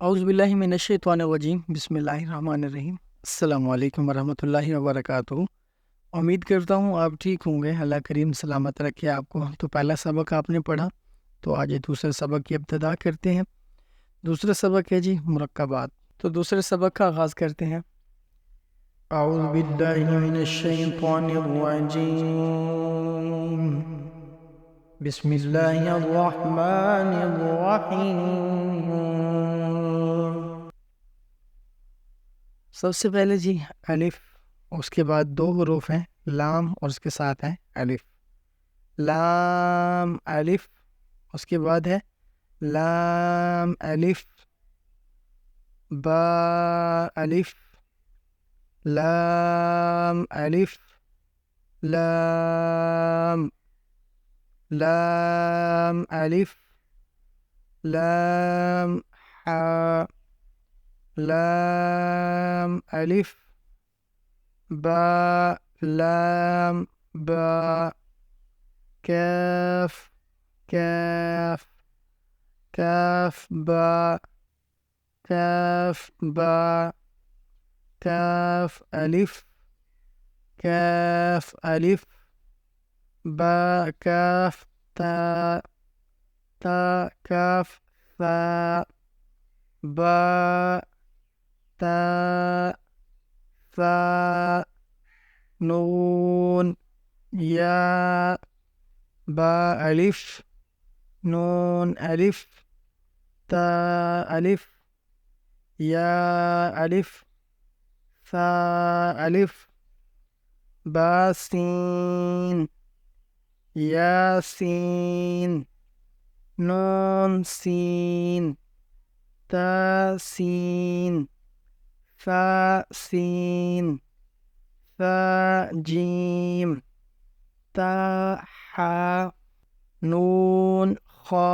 औज़ुबिल्लाहि मिनश्शैतानिर्रजीम बिस्मिल्लाहिर्रहमानिर्रहीम अस्सलामु अलैकुम वरहमतुल्लाहि वबरकातुहू। उम्मीद करता हूँ आप ठीक होंगे। अल्लाह करीम सलामत रखे आपको। तो पहला सबक आपने पढ़ा, तो आज दूसरे सबक की इब्तिदा करते हैं। दूसरा सबक है जी मुरक्कबात। तो दूसरे सबक का आगाज़ करते हैं। औज़ु बिल्लाहि मिनश्शैतानिर्रजीम बिस्मिल्लाहिर्रहमानिर्रहीम। सबसे पहले जी अलिफ, उसके बाद दो हरूफ हैं लाम और उसके साथ है अलिफ। लाम अलिफ, उसके बाद है लाम अलिफ, बा अलिफ, लाम अलिफ, लाम, लाम अलिफ, लाम हा, लाम अलिफ, बा, लाम बा, कैफ, कैफ, कैफ बा, कैफ बा, कैफ अलिफ, कैफ अलिफ, बा कैफ ता, ता कैफ सा, बा ता सा, नून या, बा अलिफ, नून अलिफ, ता अलिफ, या अलिफ, सा अलिफ, बा सीन, या सीन, नून सीन, ता सीन, सा सीन, सा जीम, ता हा, नून खा,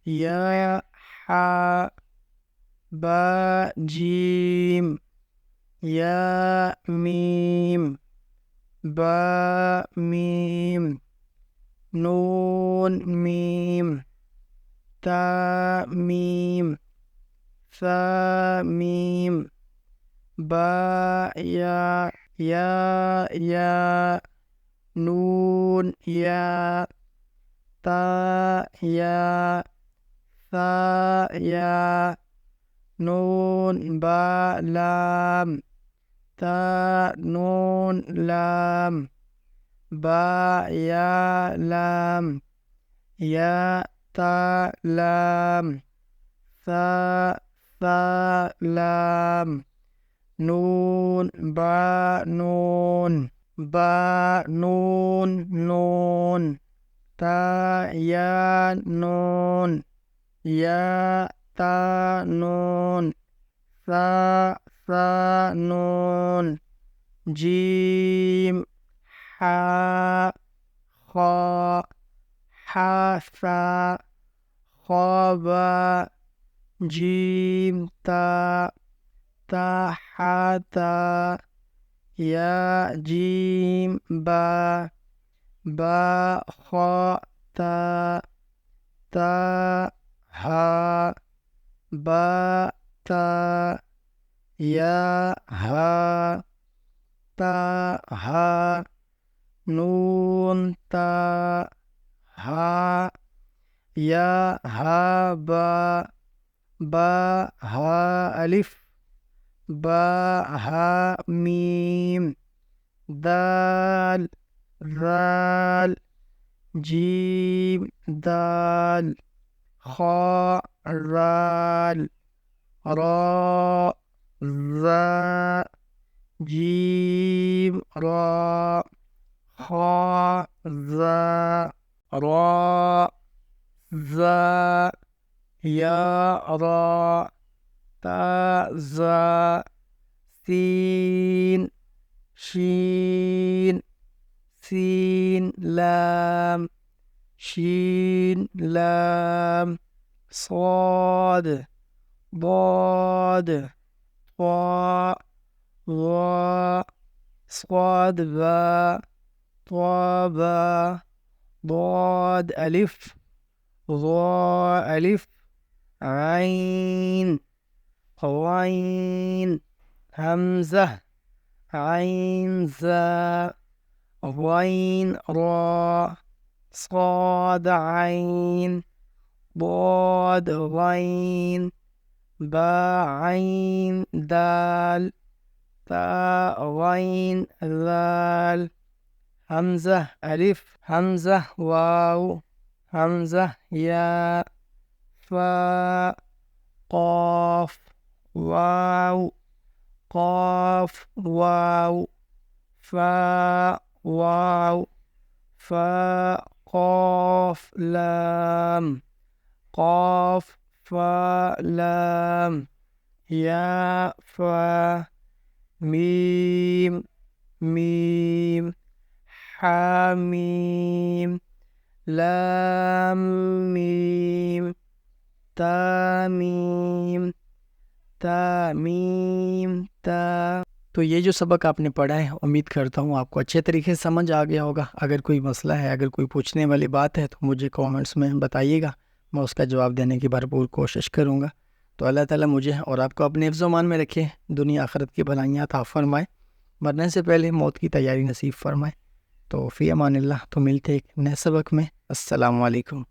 या हा, बा जीम, या मीम, बा मीम, नून मीम, ता मीम, सा मीम, बा या, नून या, ता या, सा या, नून बा लाम, ता नून लाम, बा या लाम, या ता लाम, सा लाम, नून बा नून, बा नून नून, ता या नून, या ता नून, सा नून, जीम हा, खा, हा सा, खा बा, जीम ता, ता हा ता, या जीम बा, बा खा ता, ता हा, बा ता, या हा, ता हा, नून ता हा, या हा बा हा अलिफ, बा हा मीम, दाल राल, जीम दाल, खा राल, रा ज़ा, जीम रा, खा ज़ा, रा ज़ा, या रा, ता ज़ा, सीन शीन, सीन लाम, शीन लाम, صاد ضاد طاء ظاء صاد باء طاء باء ضاد ألف ظاء ألف عين غين همزة عين زا غين را صاد عين ضاد غين با عين دال تاء غين ذال همزة ألف همزة واو همزة ياء فاء قاف واو قاف واو فاء واو فاء قاف لام قاف فاء لام ياء فاء ميم ميم حاميم لام ميم तामीम तामीम ता। तो ये जो सबक आपने पढ़ा है, उम्मीद करता हूँ आपको अच्छे तरीके से समझ आ गया होगा। अगर कोई मसला है, अगर कोई पूछने वाली बात है तो मुझे कमेंट्स में बताइएगा, मैं उसका जवाब देने की भरपूर कोशिश करूँगा। तो अल्लाह ताला मुझे और आपको अपने हिफ्ज़-ओ-मान में रखे, दुनिया आखिरत की भलाइयाँ अता फरमाए, मरने से पहले मौत की तैयारी नसीब फरमाए। तो फ़ी अमानिल्लाह। तो मिलते एक नए सबक में। अस्सलामु अलैकुम।